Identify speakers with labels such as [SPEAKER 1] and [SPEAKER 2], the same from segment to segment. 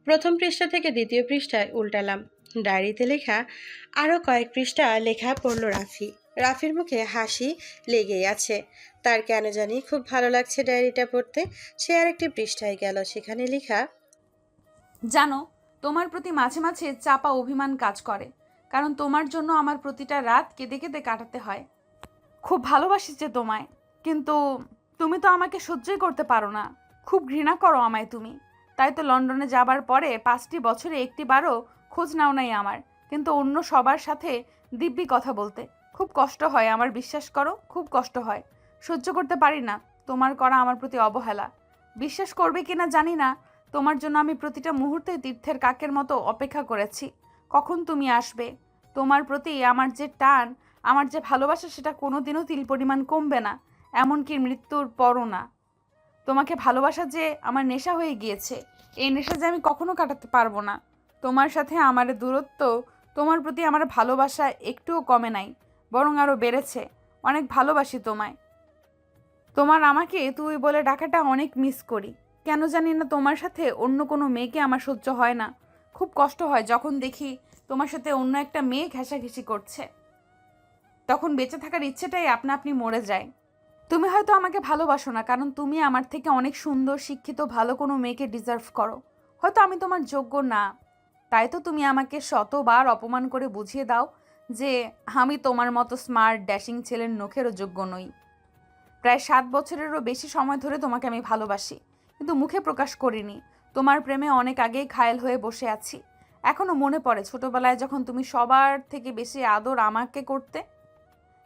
[SPEAKER 1] প্রথম পৃষ্ঠা থেকে দ্বিতীয় পৃষ্ঠায় উল্টালাম। ডায়েরিতে লেখা আরও কয়েক পৃষ্ঠা লেখা পড়ল রাফি। রাফির মুখে হাসি লেগেই আছে। তার কেন জানি খুব ভালো লাগছে ডায়েরিটা পড়তে। সে আরেকটি পৃষ্ঠায় গেল, সেখানে লেখা
[SPEAKER 2] জানো, তোমার প্রতি মাঝে মাঝে চাপা অভিমান কাজ করে, কারণ তোমার জন্য আমার প্রতিটা রাত কেঁদে কেঁদে কাটাতে হয়। খুব ভালোবাসি যে তোমায়, কিন্তু তুমি তো আমাকে সহ্যই করতে পারো না। খুব ঘৃণা করো আমায় তুমি। তাই তো লন্ডনে যাবার পরে 5টি বছরে একটিবারও খোঁজ নাও নাই আমার, কিন্তু অন্য সবার সাথে দিব্যি কথা বলতে। খুব কষ্ট হয় আমার, বিশ্বাস করো, খুব কষ্ট হয়। সহ্য করতে পারি না তোমার করা আমার প্রতি অবহেলা। বিশ্বাস করবে কিনা জানি না, তোমার জন্য আমি প্রতিটা মুহূর্তে তীর্থের কাকের মতো অপেক্ষা করেছি। কখন তুমি আসবে? তোমার প্রতি আমার যে টান, আমার যে ভালোবাসা, সেটা কোনোদিনও তিল পরিমাণ কমবে না, এমনকি মৃত্যুর পরও না। তোমাকে ভালোবাসা যে আমার নেশা হয়ে গিয়েছে, এই নেশা যে আমি কখনো কাটাতে পারবো না। তোমার সাথে আমার দূরত্ব, তোমার প্রতি আমার ভালোবাসা একটুও কমে নাই, বরং আরও বেড়েছে। অনেক ভালোবাসি তোমায়। তোমার আমাকে তুই বলে ডাকাটা অনেক মিস করি। কেন জানি না, তোমার সাথে অন্য কোনো মেয়েকে আমার সহ্য হয় না। খুব কষ্ট হয় যখন দেখি তোমার সাথে অন্য একটা মেয়ে ঘেঁষাঘেঁষি করছে। তখন বেঁচে থাকার ইচ্ছেটাই আপনা আপনি মরে যায়। তুমি হয়তো আমাকে ভালোবাসো না, কারণ তুমি আমার থেকে অনেক সুন্দর, শিক্ষিত, ভালো কোনো মেয়েকে ডিজার্ভ করো। হয়তো আমি তোমার যোগ্য না, তাই তো তুমি আমাকে শতবার অপমান করে বুঝিয়ে দাও যে আমি তোমার মতো স্মার্ট ড্যাশিং ছেলের নখেরও যোগ্য নই। প্রায় 7 বছরেরও বেশি সময় ধরে তোমাকে আমি ভালোবাসি, কিন্তু মুখে প্রকাশ করিনি। তোমার প্রেমে অনেক আগেই ঘায়েল হয়ে বসে আছি। এখনো মনে পড়ে ছোটবেলায় যখন তুমি সবার থেকে বেশি আদর আমাকে করতে।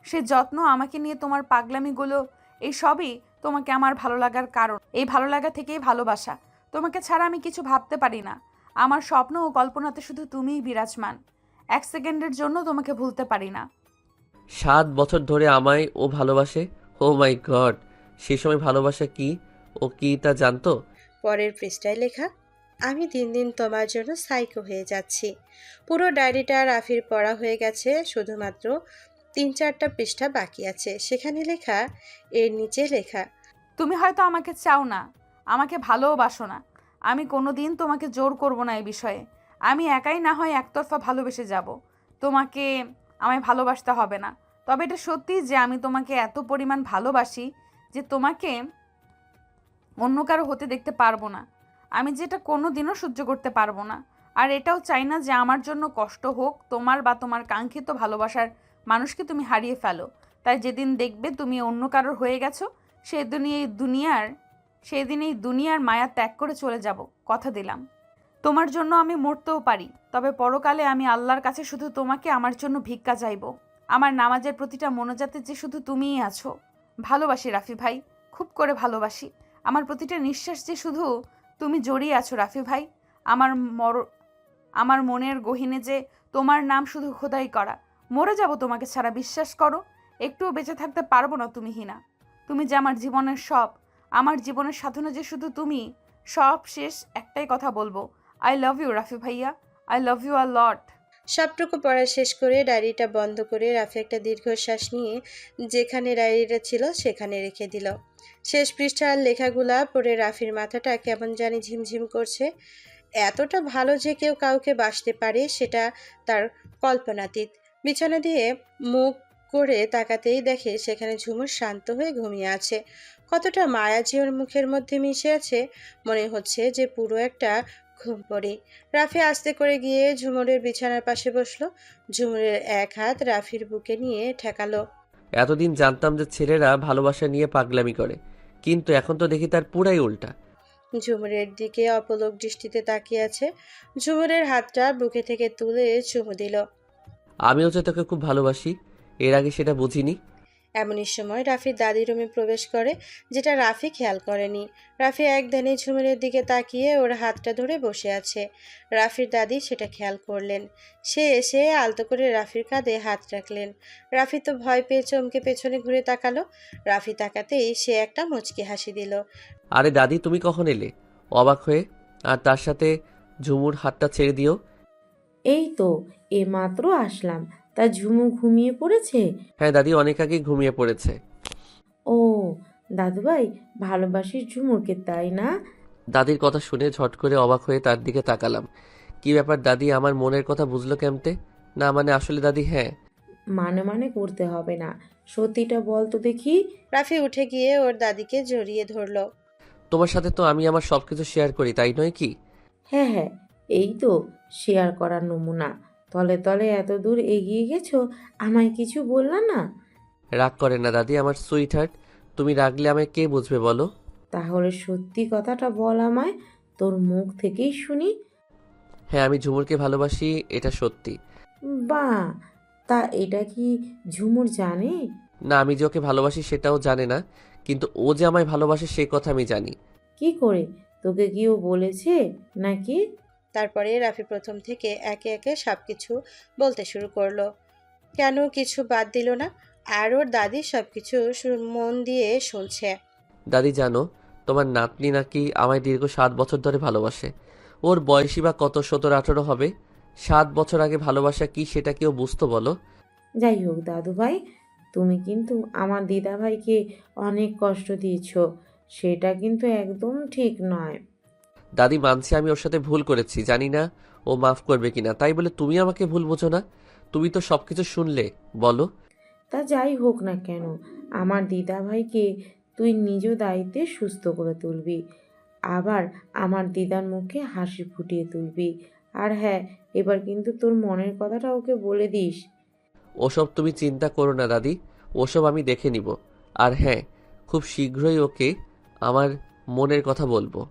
[SPEAKER 2] সে যত্ন, আমাকে নিয়ে তোমার পাগলামিগুলো, এই সবই তোমাকে আমার ভালো লাগার কারণ। এই ভালো লাগা থেকেই ভালোবাসা। তোমাকে ছাড়া আমি কিছু ভাবতে পারি না। আমার স্বপ্ন ও কল্পনাতে শুধু তুমিই বিরাজমান। 1 সেকেন্ডের জন্য তোমাকে ভুলতে পারি না।
[SPEAKER 3] 7 বছর ধরে আমায় ও ভালোবাসে। ও মাই গড! সে সময় ভালোবাসা কি, ও কি তা জানতো?
[SPEAKER 1] পরের পৃষ্ঠায় লেখা আমি দিন দিন তোমার জন্য সাইকো হয়ে যাচ্ছি। পুরো ডায়েরিটা রাফির পড়া হয়ে গেছে, শুধুমাত্র 3-4টা পৃষ্ঠা বাকি আছে। সেখানে লেখা, এর নিচে লেখা
[SPEAKER 2] তুমি হয়তো আমাকে চাও না, আমাকে ভালোবাসো না। আমি কোনো দিন তোমাকে জোর করব না এই বিষয়ে। আমি একাই না হয় একতরফা ভালোবেসে যাব। তোমাকে আমায় ভালোবাসতে হবে না। তবে এটা সত্যি যে আমি তোমাকে এত পরিমাণ ভালোবাসি যে তোমাকে অন্য কারো হতে দেখতে পারবো না। আমি যেটা কোনো দিনও সহ্য করতে পারবো না। আর এটাও চাই না যে আমার জন্য কষ্ট হোক তোমার, বা তোমার কাঙ্ক্ষিত ভালোবাসার মানুষকে তুমি হারিয়ে ফেলো। তাই যেদিন দেখবে তুমি অন্য কারোর হয়ে গেছো, সেদিন এই দুনিয়ার সেদিন এই দুনিয়ার মায়া ত্যাগ করে চলে যাব, কথা দিলাম। তোমার জন্য আমি মরতেও পারি, তবে পরকালে আমি আল্লাহর কাছে শুধু তোমাকে আমার জন্য ভিক্ষা চাইব। আমার নামাজের প্রতিটা মোনাজাতে যে শুধু তুমিই আছো। ভালোবাসি রাফি ভাই, খুব করে ভালোবাসি। আমার প্রতিটা নিঃশ্বাস যে শুধু তুমি জড়িয়ে আছো রাফি ভাই। আমার মর আমার মনের গহীনে যে তোমার নাম শুধু খোদাই করা। মরে যাব তোমাকে ছাড়া, বিশ্বাস করো। একটুও বেঁচে থাকতে পারবো না তুমি হিনা। তুমি যে আমার জীবনের সব, আমার জীবনের সাধনা যে শুধু তুমি। সব শেষ একটাই কথা বলবো, আই লাভ ইউ রাফি ভাইয়া, আই লাভ ইউ আ লট।
[SPEAKER 1] সবটুকু পড়া শেষ করে ডায়েরিটা বন্ধ করে রাফি একটা দীর্ঘশ্বাস নিয়ে যেখানে ডায়েরিটা ছিল সেখানে রেখে দিল। শেষ পৃষ্ঠার লেখাগুলা পড়ে রাফির মাথাটা কেমন জানি ঝিমঝিম করছে। এতটা ভালো যে কেউ কাউকে বাসতে পারে সেটা তার কল্পনাতীত। বিছানা দিয়ে মুখ করে তাকাতেই দেখে সেখানে ঝুমুর শান্ত হয়ে ঘুমিয়ে আছে। কতটা মায়া যে ওর মুখের মধ্যে মিশে আছে, মনে হচ্ছে যে পুরো একটা ঘুম পড়ে। রাফি আস্তে করে গিয়ে ঝুমুরের বিছানার পাশে বসলো। ঝুমুরের এক হাত রাফির বুকে নিয়ে ঠেকালো।
[SPEAKER 3] এতদিন জানতাম যে ছেলেরা ভালোবাসা নিয়ে পাগলামি করে, কিন্তু এখন তো দেখি তার পুরাই উল্টা।
[SPEAKER 1] ঝুমুরের দিকে অপলক দৃষ্টিতে তাকিয়ে আছে। ঝুমুরের হাতটা বুকে থেকে তুলে চুমু দিল।
[SPEAKER 3] আমিও যে তোকে খুব ভালোবাসি, এর আগে সেটা বুঝিনি।
[SPEAKER 1] এমনই সময় রাফির দাদি রুমে প্রবেশ করে, যেটা রাফি খেয়াল করেনি। রাফি এক ধ্যানে ঝুমুরের দিকে তাকিয়ে ওর হাতটা ধরে বসে আছে। রাফির দাদি সেটা খেয়াল করলেন। সে এসে আলতো করে রাফির কাঁধে হাত রাখলেন। রাফি তো ভয় পেয়ে চমকে পেছনে ঘুরে তাকালো। রাফি তাকাতেই সে একটা মুচকি হাসি দিল।
[SPEAKER 3] আরে দাদি, তুমি কখন এলে? অবাক হয়ে। আর তার সাথে ঝুমুর হাতটা ছেড়ে দিও।
[SPEAKER 4] এই তো এইমাত্র আসলাম। তা ঝুমু ঘুমিয়ে পড়েছে?
[SPEAKER 3] হ্যাঁ দাদি, অনেক আগেই ঘুমিয়ে পড়েছে।
[SPEAKER 4] ও দাদুভাই, ভালোবাসিস ঝুমুরকে তাই না?
[SPEAKER 3] দাদির কথা শুনে ঝট করে অবাক হয়ে তার দিকে তাকালাম। কি ব্যাপার দাদি, আমার মনের কথা বুঝলো কেমতে? না মানে আসলে দাদি, হ্যাঁ।
[SPEAKER 4] মানে মানে করতে হবে না, সত্যিটা বল তো দেখি।
[SPEAKER 1] রাফি উঠে গিয়ে ওর দাদিকে জড়িয়ে ধরলো।
[SPEAKER 3] তোমার সাথে তো আমি আমার সবকিছু শেয়ার করি, তাই নয় কি?
[SPEAKER 4] হ্যাঁ হ্যাঁ, এই তো শেয়ার করার নমুনা। তলে তলে এত দূর এগিয়ে গেছো, আমায় কিছু বললা না?
[SPEAKER 3] রাগ করে না দাদি, আমার সুইট হার্ট। তুমি রাগলে আমায় কে বুঝবে বলো?
[SPEAKER 4] তাহলে সত্যি কথাটা বল আমায়, তোর মুখ থেকেই শুনি।
[SPEAKER 3] হ্যাঁ, আমি ঝুমুরকে ভালোবাসি, এটা সত্যি।
[SPEAKER 4] বাহ, তা এটা কি ঝুমুর জানে?
[SPEAKER 3] না, আমি যে ওকে ভালোবাসি সেটাও জানে না, কিন্তু ও যে আমায় ভালোবাসে সে কথা আমি জানি।
[SPEAKER 4] কি করে? তোকে কি ও বলেছে নাকি?
[SPEAKER 1] তারপরে রাফি প্রথম থেকে একে একে সবকিছু বলতে শুরু করলো। কেন কিছু বাদ দিল না। আর ওর দাদি সবকিছু মন দিয়ে শুনছে।
[SPEAKER 3] দাদি জানো, তোমার নাতনি নাকি আমায় দীর্ঘ 7 বছর ধরে ভালোবাসে। ওর বয়সী বা কত, 17-18 হবে। 7 বছর আগে ভালোবাসা কি সেটা কেউ বুঝতো বলো?
[SPEAKER 4] যাই হোক দাদু ভাই, তুমি কিন্তু আমার দিদা ভাইকে অনেক কষ্ট দিয়েছো, সেটা কিন্তু একদম ঠিক নয়।
[SPEAKER 3] দাদি মানছি আমি ওর সাথে ভুল করেছি, জানি না ও মাফ করবে কিনা, তাই বলে তুমি আমাকে ভুল বোঝো না। তুমি তো সবকিছু শুনলে, বলো।
[SPEAKER 4] তা যাই হোক না কেন, আমার দিদা ভাইকে তুই নিজ দায়িত্বে সুস্থ করে তুলবি, আবার আমার দিদার মুখে হাসি ফুটিয়ে তুলবি। আর হ্যাঁ, এবার কিন্তু তোর মনের কথাটা ওকে বলে দিস।
[SPEAKER 3] ওসব তুমি চিন্তা করো না দাদি, ওসব আমি দেখে নিব। আর হ্যাঁ, খুব শীঘ্রই ওকে আমার মনের কথা বলবো।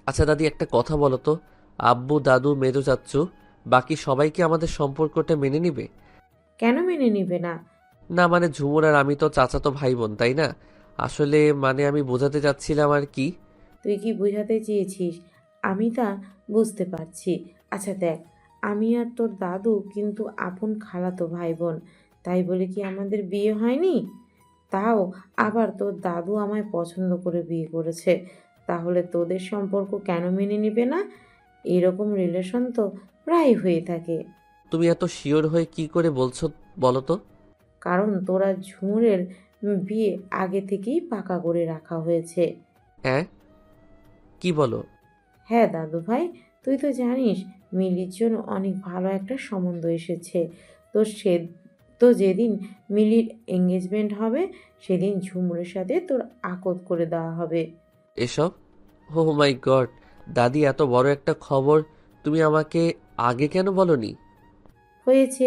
[SPEAKER 3] আচ্ছা দাদি, একটা কথা বলো তো, আব্বু, দাদু, মেজো চাচ্চু, বাকি সবাই কি আমাদের সম্পর্কটা মেনে নিবে?
[SPEAKER 4] কেন মেনে নিবে না?
[SPEAKER 3] না মানে ঝুমুর আর আমি তো চাচাতো ভাই বোন, তাই না? আসলে মানে আমি বোঝাতে চাচ্ছিলাম আর কি।
[SPEAKER 4] তুই কি বোঝাতে চেয়েছিস আমি তা বুঝতে পারছি। আচ্ছা দেখ, আমি আর তোর দাদু কিন্তু আপন খালাতো ভাই বোন, তাই বলে কি আমাদের বিয়ে হয়নি? তাও আবার তোর দাদু আমায় পছন্দ করে বিয়ে করেছে, তাহলে তোদের সম্পর্ক কেন মেনে নিবে না? এরকম রিলেশন তো প্রায় হয়ে থাকে।
[SPEAKER 3] তুমি এত শিওর হয়ে কি করে বলছো বলো তো?
[SPEAKER 4] কারণ তোরা ঝুমুরের বিয়ে আগে থেকেই পাকা করে রাখা হয়েছে।
[SPEAKER 3] হ্যাঁ, কি বলো?
[SPEAKER 4] হ্যাঁ দাদু ভাই, তুই তো জানিস মিলির জন্য অনেক ভালো একটা সম্বন্ধ এসেছে। তো সে তো যেদিন মিলির এঙ্গেজমেন্ট হবে সেদিন ঝুমুরের সাথে তোর আকদ করে দেওয়া হবে।
[SPEAKER 3] এসব, ও মাই গড, দাদি এত বড় একটা খবর তুমি আমাকে আগে কেন বলনি?
[SPEAKER 4] হয়েছে,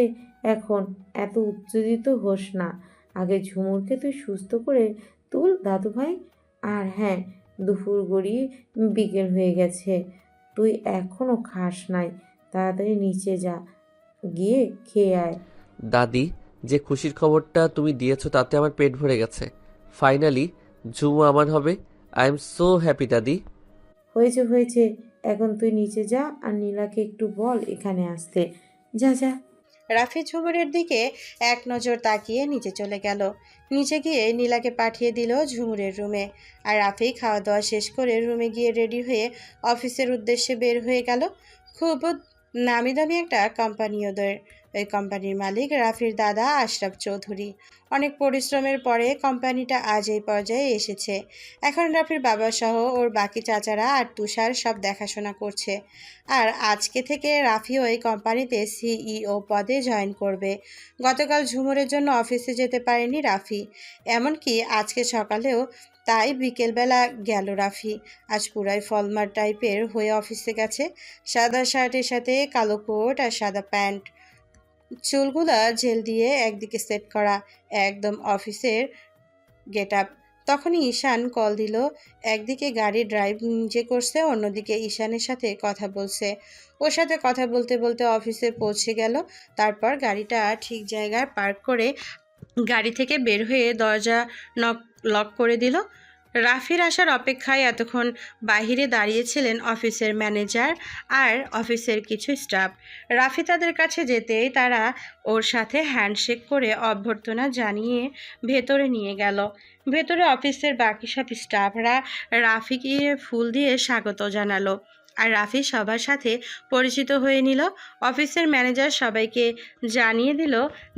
[SPEAKER 4] এখন এত উত্তেজিত হোস না, আগে ঝুমুরকে তুই সুস্থ করে তুল দাদু ভাই। আর হ্যাঁ, দুপুর গড়িয়ে বিকেল হয়ে গেছে, তুই এখনো খাস নাই, তাড়াতাড়ি নিচে যা, গিয়ে খেয়ে আয়।
[SPEAKER 3] দাদি, যে খুশির খবরটা তুমি দিয়েছো তাতে আমার পেট ভরে গেছে। ফাইনালি ঝুমু আমার হবে। আই এম সো হ্যাপি দাদি।
[SPEAKER 4] হয়েছে হয়েছে, এখন তুই নিচে যা আর নীলাকে একটু বল এখানে আসতে। যা যা।
[SPEAKER 1] রাফি ঝুমুরের দিকে এক নজর তাকিয়ে নিচে চলে গেল। নিচে গিয়ে নীলাকে পাঠিয়ে দিল ঝুমুরের রুমে। আর রাফি খাওয়া দাওয়া শেষ করে রুমে গিয়ে রেডি হয়ে অফিসের উদ্দেশ্যে বের হয়ে গেল। খুব নামি দামি একটা কোম্পানি ওদের। ওই কোম্পানির মালিক রাফির দাদা আশরাফ চৌধুরী। অনেক পরিশ্রমের পরে কোম্পানিটা আজ এই পর্যায়ে এসেছে। এখন রাফির বাবা সহ ওর বাকি চাচারা আর তুষার সব দেখাশোনা করছে। আর আজকে থেকে রাফিও এই কোম্পানিতে সিইও পদে জয়েন করবে। গতকাল ঝুমুরের জন্য অফিসে যেতে পারেনি রাফি, এমনকি আজকে সকালেও তাই বিকেলবেলা গেল রাফি। আজ পুরাই ফলমার টাইপের হয়ে অফিসে গেছে। সাদা শার্টের সাথে কালো কোট আর সাদা প্যান্ট, চুলগুলা জেল দিয়ে একদিকে সেট করা, একদম অফিসের গেট আপ। তখনই ঈশান কল দিল। একদিকে গাড়ি ড্রাইভ নিজে করছে, অন্যদিকে ঈশানের সাথে কথা বলছে। ওর সাথে কথা বলতে বলতে অফিসে পৌঁছে গেল। তারপর গাড়িটা ঠিক জায়গায় পার্ক করে গাড়ি থেকে বের হয়ে দরজা লক করে দিল। রাফির আসার অপেক্ষায় এতক্ষণ বাহিরে দাঁড়িয়েছিলেন অফিসের ম্যানেজার আর অফিসের কিছু স্টাফ। রাফি তাদের কাছে যেতেই তারা ওর সাথে হ্যান্ডশেক করে অভ্যর্থনা জানিয়ে ভেতরে নিয়ে গেল। ভেতরে অফিসের বাকি সব স্টাফরা রাফিকে ফুল দিয়ে স্বাগত জানালো। আর রাফি সবার সাথে পরিচিত হয়ে নিল। অফিসের ম্যানেজার সবাইকে জানিয়ে দিল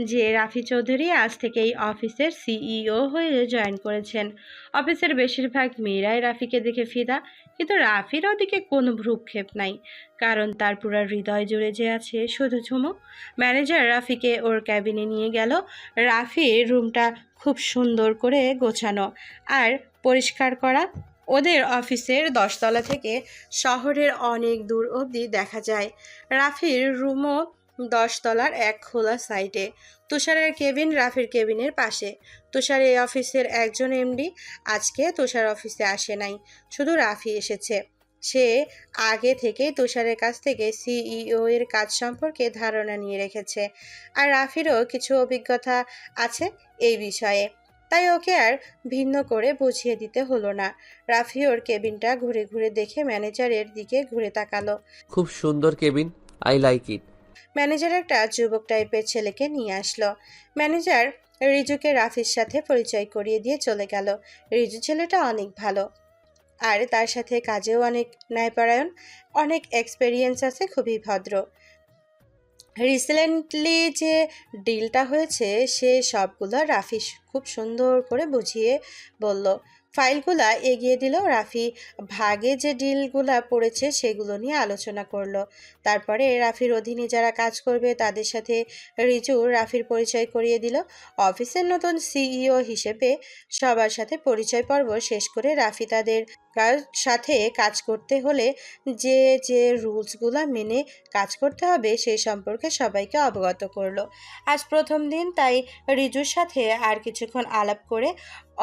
[SPEAKER 1] যে রাফি চৌধুরী আজ থেকে এই অফিসের সিইও হয়ে জয়েন করেছেন। অফিসের বেশিরভাগ মেয়েরাই রাফিকে দেখে ফিদা, কিন্তু রাফির ওদিকে কোনো ভ্রুক্ষেপ নাই, কারণ তার পুরো হৃদয় জুড়ে যে আছে শুধু ঝুমু। ম্যানেজার রাফিকে ওর ক্যাবিনে নিয়ে গেল। রাফির রুমটা খুব সুন্দর করে গোছানো আর পরিষ্কার করা। ওদের অফিসের 10 তলা থেকে শহরের অনেক দূর অবধি দেখা যায়। রাফির রুমও 10 তলার এক খোলা সাইডে। তুষারের কেবিন রাফির কেবিনের পাশে। তুষার এই অফিসের একজন এমডি। আজকে তুষার অফিসে আসে নাই, শুধু রাফি এসেছে। সে আগে থেকেই তুষারের কাছ থেকে সিইও এর কাজ সম্পর্কে ধারণা নিয়ে রেখেছে, আর রাফিরও কিছু অভিজ্ঞতা আছে এই বিষয়ে, তাই ওকে আর ভিন্ন করে বুঝিয়ে দিতে হলো না। রাফি ওর কেবিনটা ঘুরে ঘুরে দেখে ম্যানেজারের দিকে ঘুরে তাকালো।
[SPEAKER 3] খুব সুন্দর cabin, I like it.
[SPEAKER 1] Manager একটা যুবক টাইপের ছেলেকে নিয়ে আসলো। ম্যানেজার রিজুকে রাফির সাথে পরিচয় করিয়ে দিয়ে চলে গেল। রিজু ছেলেটা অনেক ভালো, আর তার সাথে কাজেও অনেক ন্যায়পরায়ণ, অনেক এক্সপেরিয়েন্স আছে, খুবই ভদ্র। রিসেন্টলি যে ডিলটা হয়েছে সে সবগুলো রাফি খুব সুন্দর করে বুঝিয়ে বলল। ফাইলগুলা এগিয়ে দিল। রাফি ভাগে যে ডিলগুলা পড়েছে সেগুলো নিয়ে আলোচনা করলো। তারপরে রাফির অধীনে যারা কাজ করবে তাদের সাথে রিজু রাফির পরিচয় করিয়ে দিল। অফিসের নতুন সিইও হিসেবে সবার সাথে পরিচয় পর্ব শেষ করে রাফি তাদের সাথে কাজ করতে হলে যে যে রুলসগুলো মেনে কাজ করতে হবে সেই সম্পর্কে সবাইকে অবগত করলো। আজ প্রথম দিন, তাই রিজুর সাথে আর কিছুক্ষণ আলাপ করে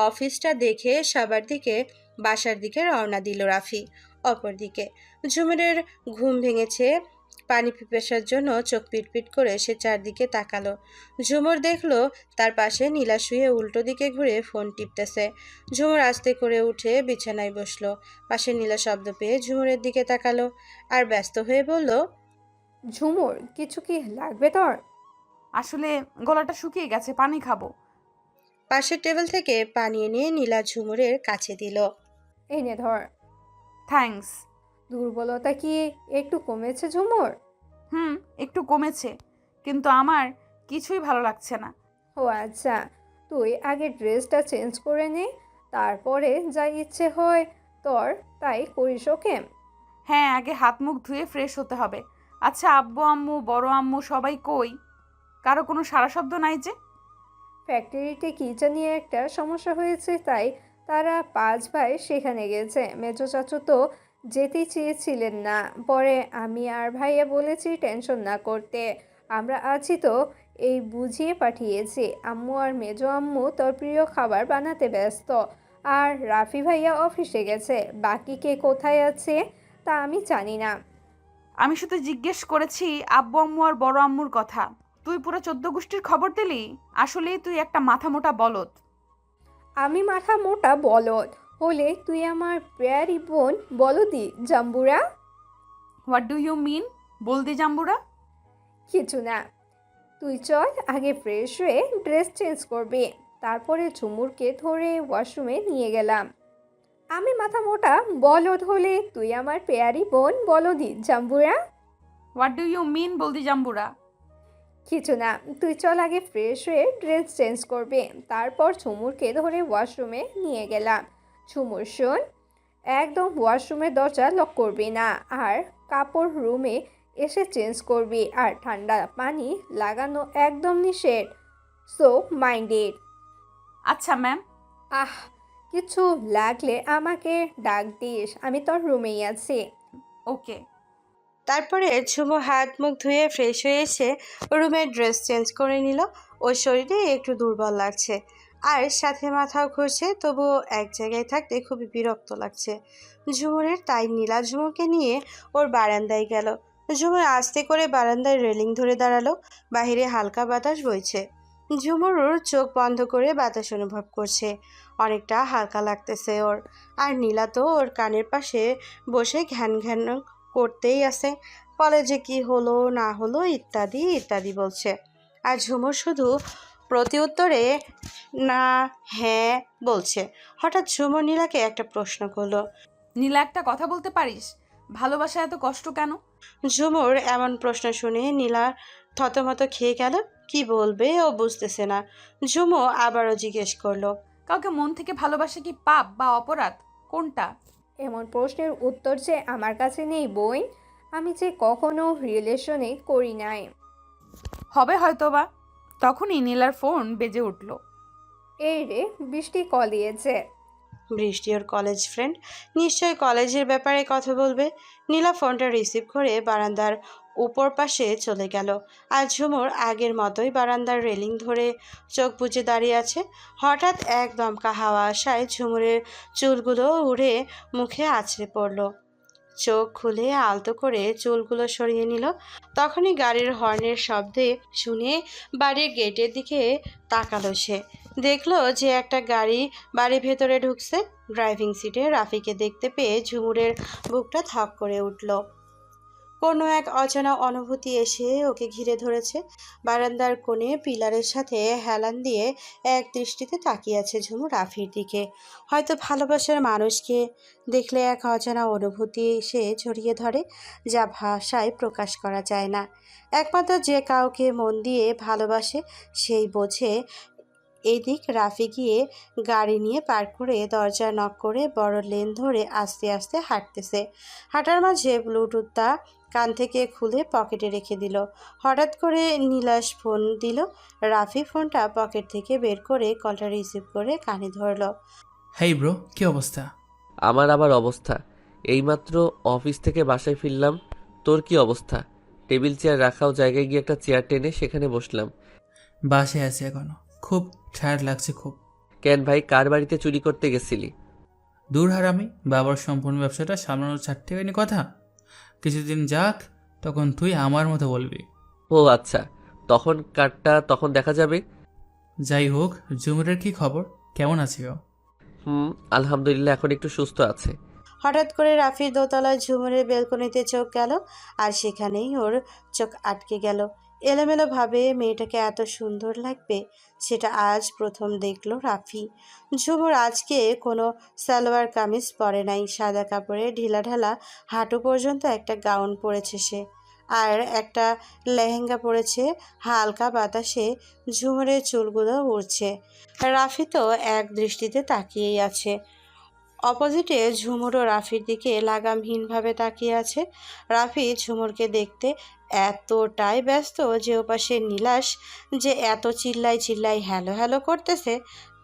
[SPEAKER 1] অফিসটা দেখে সবার দিকে বাসার দিকে রওনা দিল রাফি। অপরদিকে ঝুমুরের ঘুম ভেঙেছে। পানি পিপাসার জন্য চোখ পিটপিট করে সে চারদিকে তাকালো। ঝুমুর দেখলো তার পাশে নীলা শুয়ে উল্টো দিকে ঘুরে ফোন টিপতেছে। ঝুমুর আস্তে করে উঠে বিছানায় বসলো। পাশে নীলা শব্দ পেয়ে ঝুমুরের দিকে তাকালো আর ব্যস্ত হয়ে বলল,
[SPEAKER 5] ঝুমুর, কিছু কি লাগবে তোর?
[SPEAKER 2] আসলে গলাটা শুকিয়ে গেছে, পানি খাবো।
[SPEAKER 1] পাশের টেবিল থেকে পানি এনে নীলা ঝুমুরের কাছে দিল।
[SPEAKER 5] এই নে ধর।
[SPEAKER 2] থ্যাঙ্কস।
[SPEAKER 5] দুর্বলতা কি একটু কমেছে ঝুমুর?
[SPEAKER 2] একটু কমেছে, কিন্তু আমার কিছুই ভালো লাগছে না।
[SPEAKER 5] ও আচ্ছা, তুই আগে ড্রেসটা চেঞ্জ করে নে, তারপরে যা ইচ্ছে হয় তোর তাই করিস, ওকে?
[SPEAKER 2] হ্যাঁ, আগে হাত মুখ ধুয়ে ফ্রেশ হতে হবে। আচ্ছা, আব্বু আম্মু বড় আম্মু সবাই কই? কারো কোনো সাড়া শব্দ নাই যে।
[SPEAKER 5] ফ্যাক্টরিতে কি জানি একটা সমস্যা হয়েছে, তাই তারা 5 ভাই সেখানে গেছে। মেজো চাচু তো যেতে চেয়েছিলেন না, পরে আমি আর ভাইয়া বলেছি টেনশন না করতে, আমরা আছি তো, এই বুঝিয়ে পাঠিয়েছি। আম্মু আর মেজো আম্মু তোর প্রিয় খাবার বানাতে ব্যস্ত, আর রাফি ভাইয়া অফিসে গেছে। বাকি কে কোথায় আছে তা আমি জানি না।
[SPEAKER 2] আমি শুধু জিজ্ঞেস করেছি আব্বু আম্মু আর বড় আম্মুর কথা। তুই পুরো 14 গোষ্ঠীর খবর দিলি। আসলেই তুই একটা মাথা মোটা বলদ।
[SPEAKER 5] আমি মাথা মোটা বলদ হলে তুই আমার প্রেয়ারি বোন বলদি জাম্বুরা?
[SPEAKER 2] হোয়াট ডু ইউ মিন বলদি জাম্বুরা?
[SPEAKER 5] কিছু না, তুই চল আগে ফ্রেশ হয়ে ড্রেস চেঞ্জ করবি। তারপরে ঝুমুরকে ধরে ওয়াশরুমে নিয়ে গেলাম। আমি মাথা মোটা বলদ হলে তুই আমার পেয়ারি বোন বলদি জাম্বুরা?
[SPEAKER 2] হোয়াট ডু ইউ মিন বলদি জাম্বুরা?
[SPEAKER 5] কিছু না, তুই চল আগে ফ্রেশ হয়ে ড্রেস চেঞ্জ করবি। তারপর ঝুমুরকে ধরে ওয়াশরুমে নিয়ে গেলাম। ঝুমুর শোন, একদম ওয়াশরুমের দরজা লক করবি না, আর কাপড় রুমে এসে চেঞ্জ করবি, আর ঠান্ডা পানি লাগানো একদম নিষেধ, সো মাইন্ডেড।
[SPEAKER 2] আচ্ছা ম্যাম।
[SPEAKER 5] আহ, কিছু লাগলে আমাকে ডাক দিস, আমি তোর রুমেই আছি।
[SPEAKER 2] ওকে।
[SPEAKER 1] তারপরে ঝুমু হাত মুখ ধুয়ে ফ্রেশ হয়ে এসে রুমের ড্রেস চেঞ্জ করে নিল। ওর শরীরে একটু দুর্বল লাগছে, আর সাথে মাথাও ঘুরছে, তবুও এক জায়গায় থাকতে খুবই বিরক্ত লাগছে ঝুমুরের। তাই নীলা ঝুমুরকে নিয়ে ওর বারান্দায় গেল। ঝুমুর আস্তে করে বারান্দায় রেলিং ধরে দাঁড়ালো। বাহিরে হালকা বাতাস বইছে। ঝুমুর চোখ বন্ধ করে বাতাস অনুভব করছে। অনেকটা হালকা লাগতেছে ওর। আর নীলা তো ওর কানের পাশে বসে ঘ্যান ঘ্যান করতেই আছে। কলেজে কি হলো না হলো ইত্যাদি ইত্যাদি বলছে, আর ঝুমুর শুধু প্রতি উত্তরে না হ্যাঁ বলছে। হঠাৎ ঝুমুর নীলাকে একটা প্রশ্ন করলো।
[SPEAKER 2] নীলা, একটা কথা বলতে পারিস? ভালোবাসা এত কষ্ট কেন?
[SPEAKER 1] ঝুমুর এমন প্রশ্ন শুনে নীলা থতমত খেয়ে গেল। কি বলবে ও বুঝতেছে না। ঝুমু আবারও জিজ্ঞেস করলো,
[SPEAKER 2] কাউকে মন থেকে ভালোবাসা কি পাপ বা অপরাধ? কোনটা?
[SPEAKER 5] এমন প্রশ্নের উত্তর যে আমার কাছে নেই বই। আমি যে কখনো রিলেশনে করি নাই।
[SPEAKER 2] হবে হয়তোবা। তখনই নীলার ফোন বেজে উঠল।
[SPEAKER 5] এই রে, বৃষ্টি কল দিয়েছে।
[SPEAKER 1] বৃষ্টি ওর কলেজ ফ্রেন্ড, নিশ্চয়ই কলেজের ব্যাপারে কথা বলবে। নীলা ফোনটা রিসিভ করে বারান্দার উপর পাশে চলে গেল। আর ঝুমুর আগের মতোই বারান্দার রেলিং ধরে চোখ বুজে দাঁড়িয়ে আছে। হঠাৎ এক দমকা হাওয়া আসায় ঝুমুরের চুলগুলো উড়ে মুখে আছড়ে পড়ল। চোখ খুলে আলতো করে চুলগুলো সরিয়ে নিল। তখনই গাড়ির হর্নের শব্দে শুনে বাড়ির গেটের দিকে তাকালো সে। দেখলো যে একটা গাড়ি বাড়ির ভেতরে ঢুকছে। ড্রাইভিং সিটে রাফিকে দেখতে পেয়ে ঝুমুরের বুকটা থক করে উঠল। কোনো এক অজানা অনুভূতি এসে ওকে ঘিরে ধরেছে। বারান্দার কোণে পিলারের সাথে হেলান দিয়ে এক দৃষ্টিতে তাকিয়ে আছে ঝুমু রাফির দিকে। হয়তো ভালোবাসার মানুষকে দেখলে এক অজানা অনুভূতি এসে জড়িয়ে ধরে, যা ভাষায় প্রকাশ করা যায় না। একমাত্র যে কাউকে মন দিয়ে ভালোবাসে সেই বোঝে। এদিক রাফি গিয়ে গাড়ি নিয়ে পার্ক করে দরজা নক করে বড় লেন ধরে আস্তে আস্তে হাঁটতেছে। হাঁটার মাঝে ব্লুটুথটা কান থেকে খুলে পকেটে রেখে দিল। হঠাৎ করে নীলাশ ফোন দিল। রাফি ফোনটা পকেট থেকে বের করে কলটা রিসিভ করে কানে ধরল।
[SPEAKER 6] হেই ব্রো, কি অবস্থা?
[SPEAKER 3] আমার আবার অবস্থা, এইমাত্র অফিস থেকে বাসায় ফিরলাম। তোর কি অবস্থা? টেবিল চেয়ার রাখাও জায়গায় গিয়ে একটা চেয়ার টেনে সেখানে বসলাম।
[SPEAKER 6] বাসায় আছি এখনো, খুব টায়ার্ড লাগছে খুব।
[SPEAKER 3] কেন ভাই, কার বাড়িতে চুরি করতে গেছিলি?
[SPEAKER 6] দূর হারামি, বাবার সম্পূর্ণ ব্যবসাটা সামলানোর ছাড়তে হয়নি কথা। কিছুদিন যাক, তখন তুই আমার মতো বলবি।
[SPEAKER 3] ও আচ্ছা, তখন কারটা তখন দেখা যাবে।
[SPEAKER 6] যাই হোক, ঝুমুরের কি খবর? কেমন আছে ও?
[SPEAKER 3] আলহামদুলিল্লাহ, এখন একটু সুস্থ আছে।
[SPEAKER 1] হঠাৎ করে রাফির দোতলায় ঝুমুরের বেলকনিতে চোখ গেল। আর সেখানেই ওর চোখ আটকে গেল। এলোমেলোভাবে মেয়েটাকে এত সুন্দর লাগবে সেটা আজ প্রথম দেখলো রাফি। ঝুমুর আজকে কোনো সালোয়ার কামিজ পরে নাই, সাদা কাপড়ে ঢিলাঢালা হাঁটু পর্যন্ত একটা গাউন পরেছে সে। আর একটা লেহেঙ্গা পরেছে। হালকা বাতাসে ঝুমুরের চুলগুলো উড়ছে। রাফি তো এক দৃষ্টিতে তাকিয়েই আছে। অপোজিটে ঝুমুর ও রাফির দিকে লাগামহীনভাবে তাকিয়ে আছে। রাফি ঝুমুরকে দেখতে এতটাই ব্যস্ত যে ওপাশে নীলাশ যে এত চিল্লাই হ্যালো হ্যালো করতেছে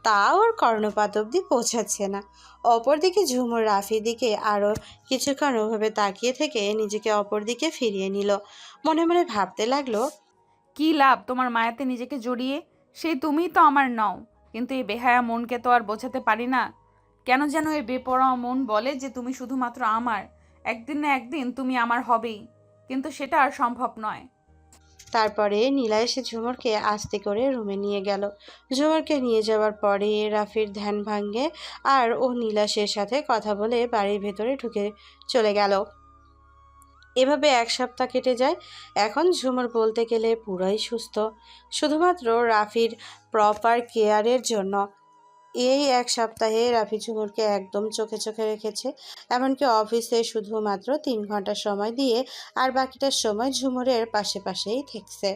[SPEAKER 1] তা ওর কর্ণপাত অব্দি পৌঁছাচ্ছে না। অপরদিকে ঝুমুর রাফির দিকে আরও কিছুক্ষণ ওভাবে তাকিয়ে থেকে নিজেকে অপর দিকে ফিরিয়ে নিল। মনে মনে ভাবতে লাগলো,
[SPEAKER 2] কি লাভ তোমার মায়াতে নিজেকে জড়িয়ে? সেই তুমিই তো আমার নও। কিন্তু এই বেহায়া মনকে তো আর বোঝাতে পারি না। কেন যেন এই বেপরোয়া মন বলে যে তুমি শুধুমাত্র আমার, একদিন না একদিন তুমি আমার হবেই, কিন্তু সেটা আর সম্ভব নয়।
[SPEAKER 1] তারপরে নীলা এসে ঝুমুরকে আস্তে করে রুমে নিয়ে গেল। ঝুমুরকে নিয়ে যাওয়ার পরে রাফির ধ্যান ভাঙে আর ও নীলাশের সাথে কথা বলে বাড়ির ভেতরে ঢুকে চলে গেল। এভাবে এক সপ্তাহ কেটে যায়। এখন ঝুমুর বলতে গেলে পুরাই সুস্থ, শুধুমাত্র রাফির প্রপার কেয়ারের জন্য। এই এক সপ্তাহে রাফি ঝুমুরকে একদম চোখে চোখে রেখেছে। এমনকি অফিসে শুধুমাত্র 3 ঘন্টা সময় দিয়ে আর বাকিটা সময় ঝুমুরের পাশেই থেকছে।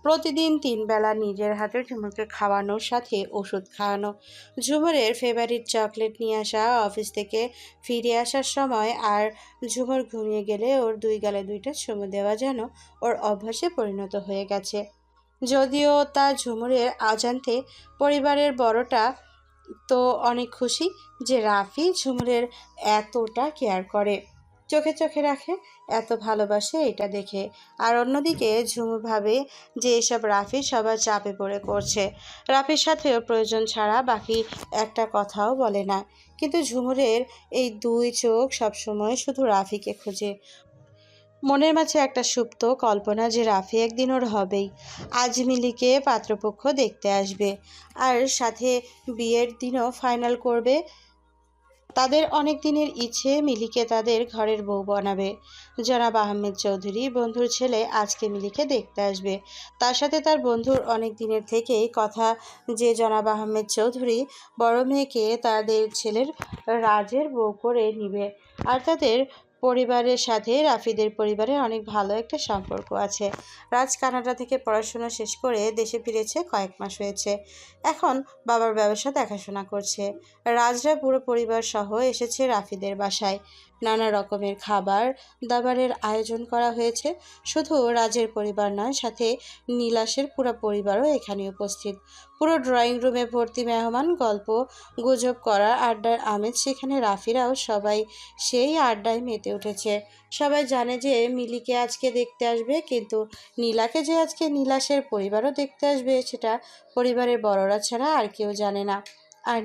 [SPEAKER 1] প্রতিদিন 3 বেলা নিজের হাতে ঝুমুরকে খাওয়ানোর সাথে ওষুধ খাওয়ানো। ঝুমুরের ফেভারিট চকলেট নিয়ে আসা, অফিস থেকে ফিরে আসার সময় আর ঝুমুর ঘুমিয়ে গেলে ওর 2 গালে 2টা চুমু দেওয়া যেন ওর অভ্যাসে পরিণত হয়ে গেছে। যদিও তা ঝুমুরের অজান্তে। পরিবারের বড়টা তো অনেক খুশি যে রাফি ঝুমুরের এতটা কেয়ার করে, চোখে চোখে রাখে, এত ভালোবাসে এটা দেখে। আর অন্যদিকে ঝুমুর ভাবে যে এসব রাফি সবার চাপে পড়ে করছে। রাফির সাথেও প্রয়োজন ছাড়া বাকি একটা কথাও বলে না। কিন্তু ঝুমুরের এই 2 চোখ সবসময় শুধু রাফিকে খুঁজে। মনের মাঝে একটা সুপ্ত কল্পনা যে রাফি একদিন ওর হবেই। আজ মিলিকে পাত্রপক্ষ দেখতে আসবে আর সাথে বিয়ের দিনও ফাইনাল করবে। তাদের অনেক দিনের ইচ্ছে মিলিকে তাদের ঘরের বউ বানাবে। জনাব আহমেদ চৌধুরী বন্ধুর ছেলে আজকে মিলিকে দেখতে আসবে। তার সাথে তার বন্ধুর অনেক দিনের থেকেই কথা যে জনাব আহমেদ চৌধুরী বড় মেয়েকে তাদের ছেলের রাজের বউ করে নিবে। আর তাদের পরিবারের সাথে রাফিদের পরিবারের অনেক ভালো একটা সম্পর্ক আছে। রাজ কানাডা থেকে পড়াশোনা শেষ করে দেশে ফিরেছে, কয়েক মাস হয়েছে। এখন বাবার ব্যবসা দেখাশোনা করছে। রাজরা পুরো পরিবার সহ এসেছে রাফিদের বাসায়। নানা রকমের খাবার দাবারের আয়োজন করা হয়েছে। শুধু রাজের পরিবার নয়, সাথে নীলাশের পুরো পরিবারও এখানে উপস্থিত। পুরো ড্রয়িং রুমে ভর্তি মেহমান, গল্প গুজব করার আড্ডার আমেজ সেখানে। রাফিরাও সবাই সেই আড্ডায় মেতে উঠেছে। সবাই জানে যে মিলিকে আজকে দেখতে আসবে, কিন্তু নীলাকে যে আজকে নীলাশের পরিবারও দেখতে আসবে সেটা পরিবারের বড়রা ছাড়া আর কেউ জানে না। আর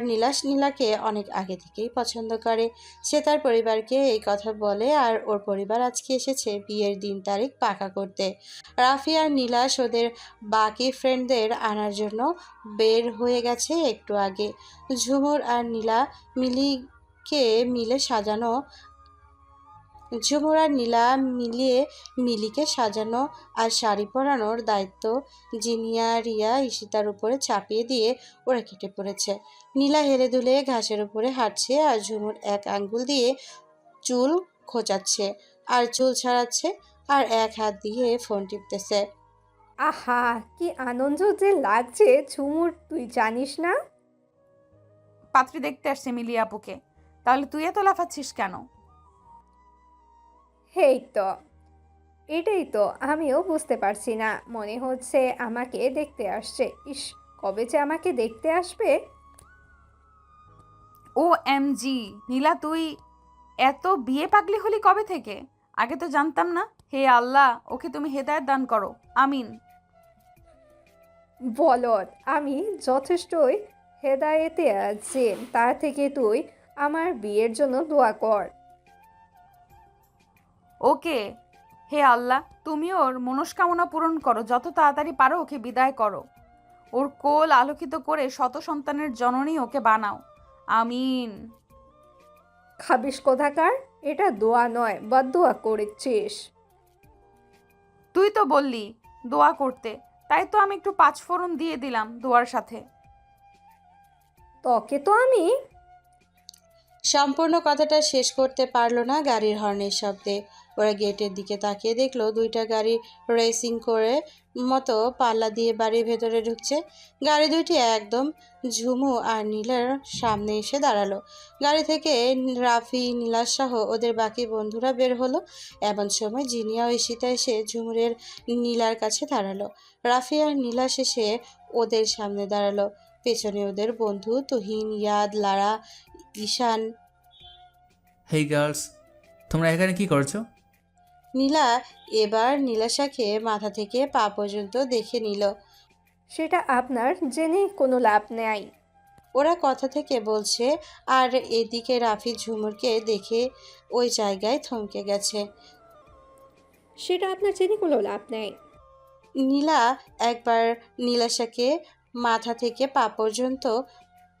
[SPEAKER 1] নীলাশ নীলাকে অনেক আগে থেকেই পছন্দ করে। সে তার পরিবারকে এই কথা বলে, আর ওর পরিবার আজকে এসেছে বিয়ের দিন তারিখ পাকা করতে। রাফি আর নীলাশ ওদের বাকি ফ্রেন্ডদের আনার জন্য বের হয়ে গেছে একটু আগে। ঝুমুর আর নীলা মিলিয়ে মিলিকে সাজানো আর শাড়ি পরানোর দায়িত্ব জিনিয়া, রিয়া, ঈশিতার উপরে চাপিয়ে দিয়ে ওরা কেটে পড়েছে। নীলা হেলে দুলে ঘাসের উপরে হাঁটছে, আর ঝুমুর এক আঙ্গুল দিয়ে চুল খোঁচাচ্ছে আর চুল ছাড়াচ্ছে, আর এক হাত দিয়ে ফোন টিপতেছে।
[SPEAKER 5] আহা, কি আনন্দ যে লাগছে ঝুমুর, তুই জানিস না?
[SPEAKER 2] পাত্রী দেখতে আসছে মিলি আপুকে। তাহলে তুই এত লাফাচ্ছিস কেন?
[SPEAKER 5] হেই তো, এটাই তো আমিও বুঝতে পারছি না। মনে হচ্ছে আমাকে দেখতে আসছে। ইস, কবে যে আমাকে দেখতে আসবে।
[SPEAKER 2] ও এম জি, নীলা তুই এত বিয়ে পাগলি হলি কবে থেকে? আগে তো জানতাম না। হে আল্লাহ, ওকে তুমি হেদায়েত দান করো, আমিন।
[SPEAKER 5] বলদ, আমি যথেষ্টই হেদায়েতে আছি। তার থেকে তুই আমার বিয়ের জন্য দোয়া কর।
[SPEAKER 2] ওকে, হে আল্লাহ, তুমি ওর মনস্কামনা পূরণ করো, যত তাড়াতাড়ি পারো ওকে বিদায় করো। ওর কোল আলোকিত করে শত সন্তানের জননী ওকে বানাও, আমিন।
[SPEAKER 5] খাবিস কোথাকার, এটা দোয়া নয়, বদদোয়া করেছিস।
[SPEAKER 2] তুই তো বললি দোয়া করতে, তাই তো আমি একটু পাঁচফোড়ন দিয়ে দিলাম দোয়ার সাথে।
[SPEAKER 5] তোকে তো আমি।
[SPEAKER 1] সম্পূর্ণ কথাটা শেষ করতে পারল না গাড়ির হর্নের শব্দে। ওরা গেটের দিকে তাকিয়ে দেখলো দুইটা গাড়ি রেসিং করে মতো পাল্লা দিয়ে বাড়ির ভেতরে ঢুকছে। গাড়ি দুইটি একদম ঝুমু আর নীলার সামনে এসে দাঁড়ালো। গাড়ি থেকে রাফি, নীলাশ সহ ওদের বাকি বন্ধুরা বের হলো। এমন সময় জিনিয়া ও ঈশিতা এসে ঝুমুরের নীলার কাছে দাঁড়ালো। রাফি আর নীলাশ এসে ওদের সামনে দাঁড়ালো। পেছনে ওদের বন্ধু তুহিন, ইয়াদ, লারা, ঈশান।
[SPEAKER 6] হেই গার্লস, তোমরা এখানে কি করছো?
[SPEAKER 1] নীলা এবার নীলাশাকে মাথা থেকে পা পর্যন্ত দেখে নিল।
[SPEAKER 5] সেটা আপনার জেনে কোনো লাভ নেই।
[SPEAKER 1] ওরা কথা থেকে বলছে, আর এদিকে রাফি ঝুমুরকে দেখে ওই জায়গায় থমকে গেছে।
[SPEAKER 5] সেটা আপনার জেনে কোনো লাভ নেই।
[SPEAKER 1] নীলা একবার নীলাশাকে মাথা থেকে পা পর্যন্ত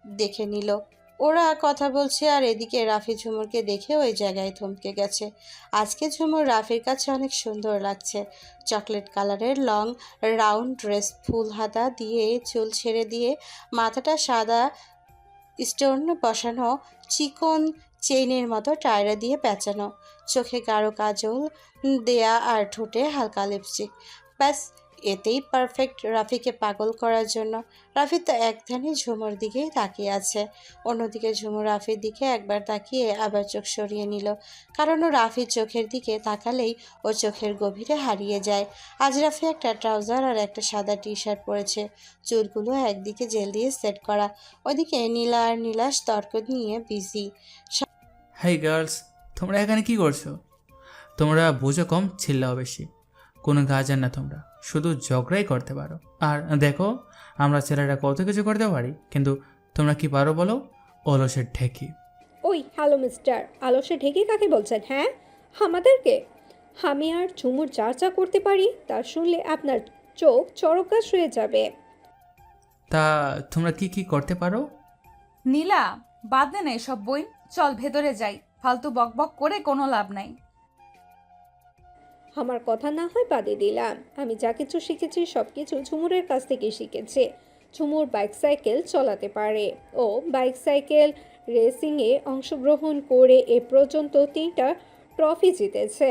[SPEAKER 1] দেখে নিল। ওরা কথা বলছে, আর এদিকে রাফি ঝুমুরকে দেখে ওই জায়গায় থমকে গেছে। আজকে ঝুমুর রাফির কাছে অনেক সুন্দর লাগছে। চকলেট কালারের লং রাউন্ড ড্রেস, ফুল হাতা দিয়ে চুল ছেড়ে দিয়ে মাথাটা সাদা স্টোন বসানো, চিকন চেইনের মতো টায়রা দিয়ে পেঁচানো, চোখে গাঢ় কাজল দেয়া আর ঠোঁটে হালকা লিপস্টিক। ব্যাস, এতেই পারফেক্ট রাফিকে পাগল করার জন্য। রাফি তো একধানে ঝুমুর দিকেই তাকিয়ে আছে। অন্যদিকে ঝুমুর রাফির দিকে একবার তাকিয়ে আবার চোখ সরিয়ে নিল, কারণ ও রাফির চোখের দিকে তাকালেই ও চোখের গভীরে হারিয়ে যায়। আজ রাফি একটা ট্রাউজার আর একটা সাদা টি শার্ট পরেছে, চুলগুলো একদিকে জেল দিয়ে সেট করা। ওদিকে নীলা আর নীলাশ তর্ক নিয়ে বিজি।
[SPEAKER 6] হেই গার্লস, তোমরা এখানে কি করছো? তোমরা বোঝো কম, চিল্লাও বেশি। কোনো কাজ আর না, তোমরা শুধু ঝগড়াই করতে পারো। আর দেখো, আমরা ছেলেরা কত কিছু করতে পারি, কিন্তু তোমরা কি পারো বলো? অলসের ঢেকি।
[SPEAKER 5] ওই হ্যালো মিস্টার, আলসে ঢেকে কাকে বলছেন? হ্যাঁ, আমাদেরকে? আমি আর ঝুমুর যা যা করতে পারি তা শুনলে আপনার চোখ চরকাশ হয়ে যাবে।
[SPEAKER 6] তা তোমরা কি কি করতে পারো?
[SPEAKER 2] নীলা, বাদ দে না এসব বই, চল ভেতরে যাই। ফালতু বকবক করে কোনো লাভ নাই।
[SPEAKER 5] আমার কথা না হয় বাদে দিলাম, আমি যা কিছু শিখেছি সব কিছু ঝুমুরের কাছ থেকে শিখেছি। ঝুমুর বাইক সাইকেল চালাতে পারে, ও বাইক সাইকেল রেসিংয়ে অংশগ্রহণ করে এ পর্যন্ত 3টা ট্রফি জিতেছে।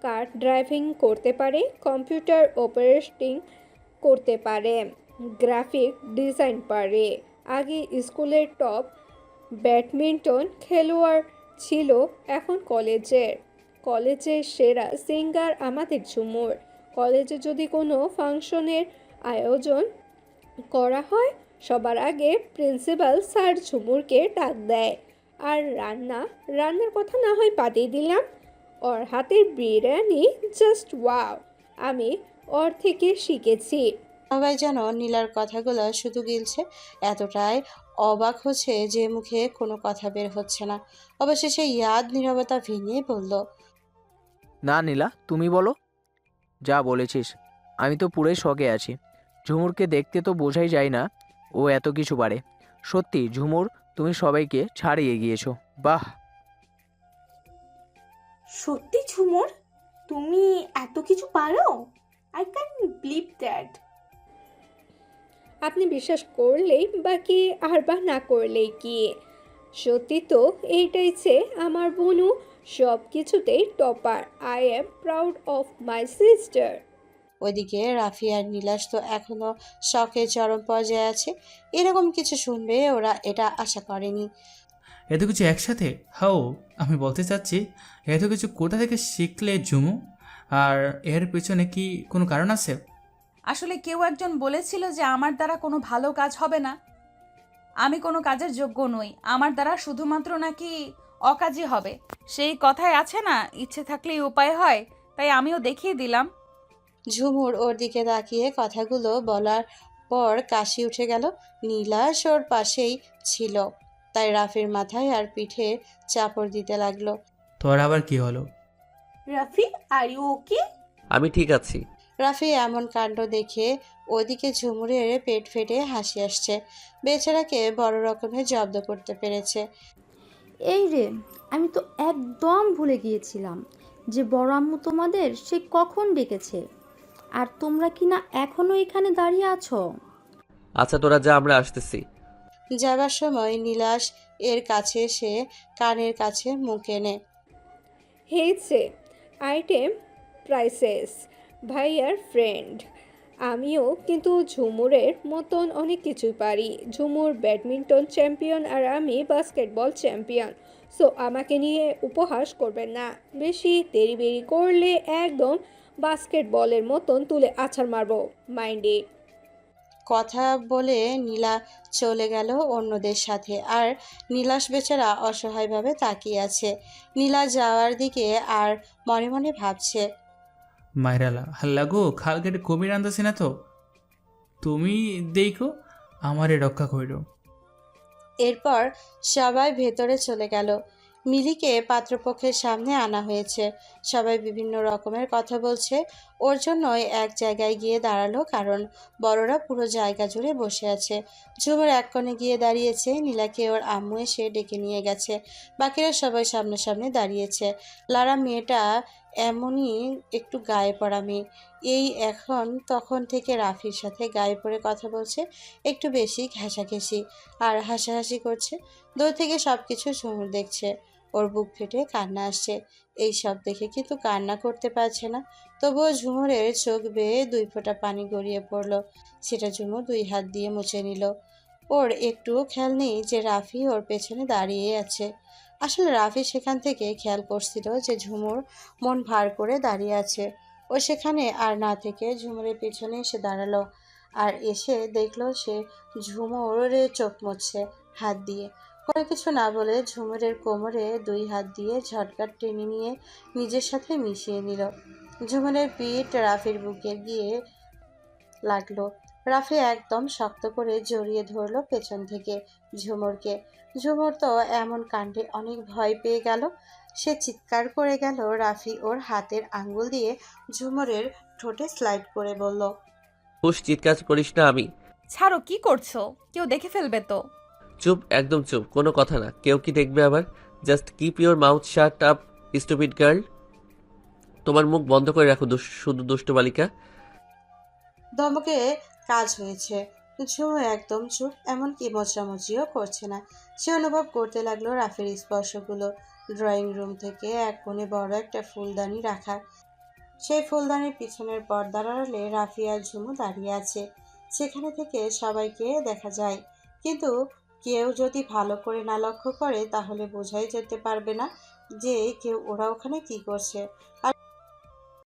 [SPEAKER 5] কার ড্রাইভিং করতে পারে, কম্পিউটার অপারেটিং করতে পারে, গ্রাফিক ডিজাইন পারে। আগে স্কুলের টপ ব্যাডমিন্টন খেলোয়াড় ছিল, এখন কলেজের সেরা সিঙ্গার আমাদের ঝুমুর। কলেজে যদি কোনো ফাংশনের আয়োজন করা হয় সবার আগে প্রিন্সিপাল স্যার ঝুমুরকে ডাক দেয়। আর রান্নার কথা না হয় বাদই দিলাম, ওর হাতের বিরিয়ানি জাস্ট ওয়াও, আমি ওর থেকে শিখেছি।
[SPEAKER 1] সবাই যেন নীলার কথাগুলো শুধু গিলছে, এতটাই অবাক হচ্ছে যে মুখে কোনো কথা বের হচ্ছে না। অবশেষে ইয়াদ নীরবতা ভেঙে বলল,
[SPEAKER 7] না নীলা, তুমি বলো। যা বলেছিস, আমি তো পুরোই শকে আছি। ঝুমুরকে দেখতে তো বোঝাই যায় না ও এত কিছু পারে। সত্যি ঝুমুর, তুমি সবাইকে ছাড়িয়ে গিয়েছো। বাহ!
[SPEAKER 8] সত্যি ঝুমুর, তুমি এত কিছু পারো? I can believe that.
[SPEAKER 5] আপনি বিশ্বাস করলেই বাকি আর বা না করলেই কি, সত্যি তো এইটাই যে আমার বোনও সব কিছুতেই topper. I am proud of my sister.
[SPEAKER 1] ওইদিকে রাফি আর নীলাশ তো এখনো শখের চরম পর্যায়ে আছে। এরকম কিছু শুনবে ওরা এটা আশা করেনি।
[SPEAKER 6] এত কিছু একসাথে? হাও, আমি বলতে চাচ্ছি এত কিছু কোথা থেকে শিখলে ঝুমু? আর এর পেছনে কি কোনো কারণ আছে?
[SPEAKER 2] আসলে কেউ একজন বলেছিল যে আমার দ্বারা কোনো ভালো কাজ হবে না, আমি কোনো কাজের যোগ্য নই, আমার দ্বারা শুধুমাত্র নাকি অকাজই হবে। সেই কথাই আছে না, ইচ্ছে থাকলেই উপায় হয়, তাই আমিও দেখিয়ে দিলাম।
[SPEAKER 1] ঝুমুর ওর দিকে তাকিয়ে কথাগুলো বলার পর কাশি উঠে গেল। নীলাশ ওর পাশেই ছিল, তাই রাফির মাথায় আর পিঠে চাপড় দিতে লাগলো।
[SPEAKER 6] তোর আবার কি হলো?
[SPEAKER 8] Rafi, are you okay?
[SPEAKER 3] আমি ঠিক আছি।
[SPEAKER 1] রাফি এমন কাণ্ড দেখে ওদিকে ঝুমুরের পেট ফেটে হাসি আসছে। বেচারাকে বড় রকমের জব্দ করতে পেরেছে।
[SPEAKER 9] এই রে, আমি তো একদম ভুলে গিয়েছিলাম যে বড় আম্মু তোমাদের সে কখন ডেকেছে, আর তোমরা কি না এখনো এখানে দাঁড়িয়ে আছো?
[SPEAKER 3] আচ্ছা তোরা যা, আমরা আসতেছি।
[SPEAKER 1] যাবার সময় নীলাশ এর কাছে এসে কানের কাছে মুখ এনে,
[SPEAKER 5] হেইছে আইটেম প্রাইসেস, ভাইয়ার ফ্রেন্ড। আমিও কিন্তু ঝুমুরের মতন অনেক কিছুই পারি। ঝুমুর ব্যাডমিন্টন চ্যাম্পিয়ন আর আমি বাস্কেটবল চ্যাম্পিয়ন। সো আমাকে নিয়ে উপহাস করবেন না। বেশি দেরি করলে একদম বাস্কেটবলের মতন তুলে আছাড় মারবো, মাইন্ডে।
[SPEAKER 1] কথা বলে নীলা চলে গেল অন্যদের সাথে। আর নীলাশ বেচারা অসহায়ভাবে তাকিয়ে আছে নীলা যাওয়ার দিকে আর মনে মনে ভাবছে,
[SPEAKER 6] মাইরালা হাল্লাগো, খাল কেটে কবির আনতেছি না তো? তুমি দেখো আমারে রক্ষা কইরো।
[SPEAKER 1] এরপর সবাই ভেতরে চলে গেল। মিলিকে পাত্রপক্ষের সামনে আনা হয়েছে। সবাই বিভিন্ন রকমের কথা বলছে। ওর জন্যই এক জায়গায় গিয়ে দাঁড়ালো, কারণ বড়রা পুরো জায়গা জুড়ে বসে আছে। ঝুমুর এক কোণে গিয়ে দাঁড়িয়েছে। নীলাকে ওর আম্মু এসে ডেকে নিয়ে গেছে। বাকিরা সবাই সামনাসামনি দাঁড়িয়েছে। লারা মেয়েটা এমনই একটু গায়ে পড়া মেয়ে। এই এখন তখন থেকে রাফির সাথে গায়ে পড়ে কথা বলছে, একটু বেশি ঘেঁষাঘেঁষি আর হাসাহাসি করছে। দূর থেকে সব কিছু ঝুমুর দেখছে। ওর বুক ফেটে কান্না আসছে। এই সব দেখে কিন্তু কান্না করতে পারছে না। তবুও ঝুমুরের চোখ বেয়ে 2 ফোঁটা পানি গড়িয়ে পড়ল। সেটা ঝুমুর 2 হাত দিয়ে মুছে নিল। ওর একটুও খেয়াল নেই যে রাফি ওর পেছনে দাঁড়িয়ে আছে। আসলে রাফি সেখান থেকে খেয়াল করছিল যে ঝুমুর মন ভার করে দাঁড়িয়ে আছে। ও সেখানে আর না থেকে ঝুমুরের পেছনে এসে দাঁড়ালো। আর এসে দেখলো সে ঝুমুরের চোখ মুছছে হাত দিয়ে। কোনো কিছু না বলে ঝুমুরের কোমরে 2 হাত দিয়ে ঝটকা টেনে নিয়ে নিজের সাথে মিশিয়ে নিল। ঝুমুরের পিঠ রাফির বুকে গিয়ে লাগলো। রাফি একদম শক্ত করে জড়িয়ে ধরলো পেছন থেকে ঝুমুরকে। ঝুমুর তো এমন কাণ্ডে অনেক ভয় পেয়ে গেল। সে চিৎকার করে গেল। রাফি ওর হাতের আঙ্গুল দিয়ে ঝুমুরের ঠোঁটে স্লাইড করে বলল,
[SPEAKER 3] হুশ, চিৎকার করিস না। আমি
[SPEAKER 2] ছাড়ো, কি করছো? কেউ দেখে ফেলবে তো।
[SPEAKER 3] চুপ, একদম চুপ, কোনো কথা না। কেউ কি দেখবে আবার? Just keep your mouth shut up, stupid girl. তোমার মুখ বন্ধ করে রাখো, শুধু দুষ্টু বালিকা।
[SPEAKER 1] ধমকে কাজ হয়েছে। ঝুমু একদম চুপ, এমনকি মোচামুচিও করছে না। সে অনুভব করতে লাগলো রাফির স্পর্শগুলো। ড্রয়িং রুম থেকে এক কোণে বড় একটা ফুলদানি রাখা। সেই ফুলদানির পিছনের পর্দার আড়ালে রাফি আর ঝুমু দাঁড়িয়ে আছে। সেখানে থেকে সবাইকে দেখা যায়, কিন্তু কেউ যদি ভালো করে না লক্ষ্য করে তাহলে বোঝাই যেতে পারবে না যে ওরা ওখানে কি করছে।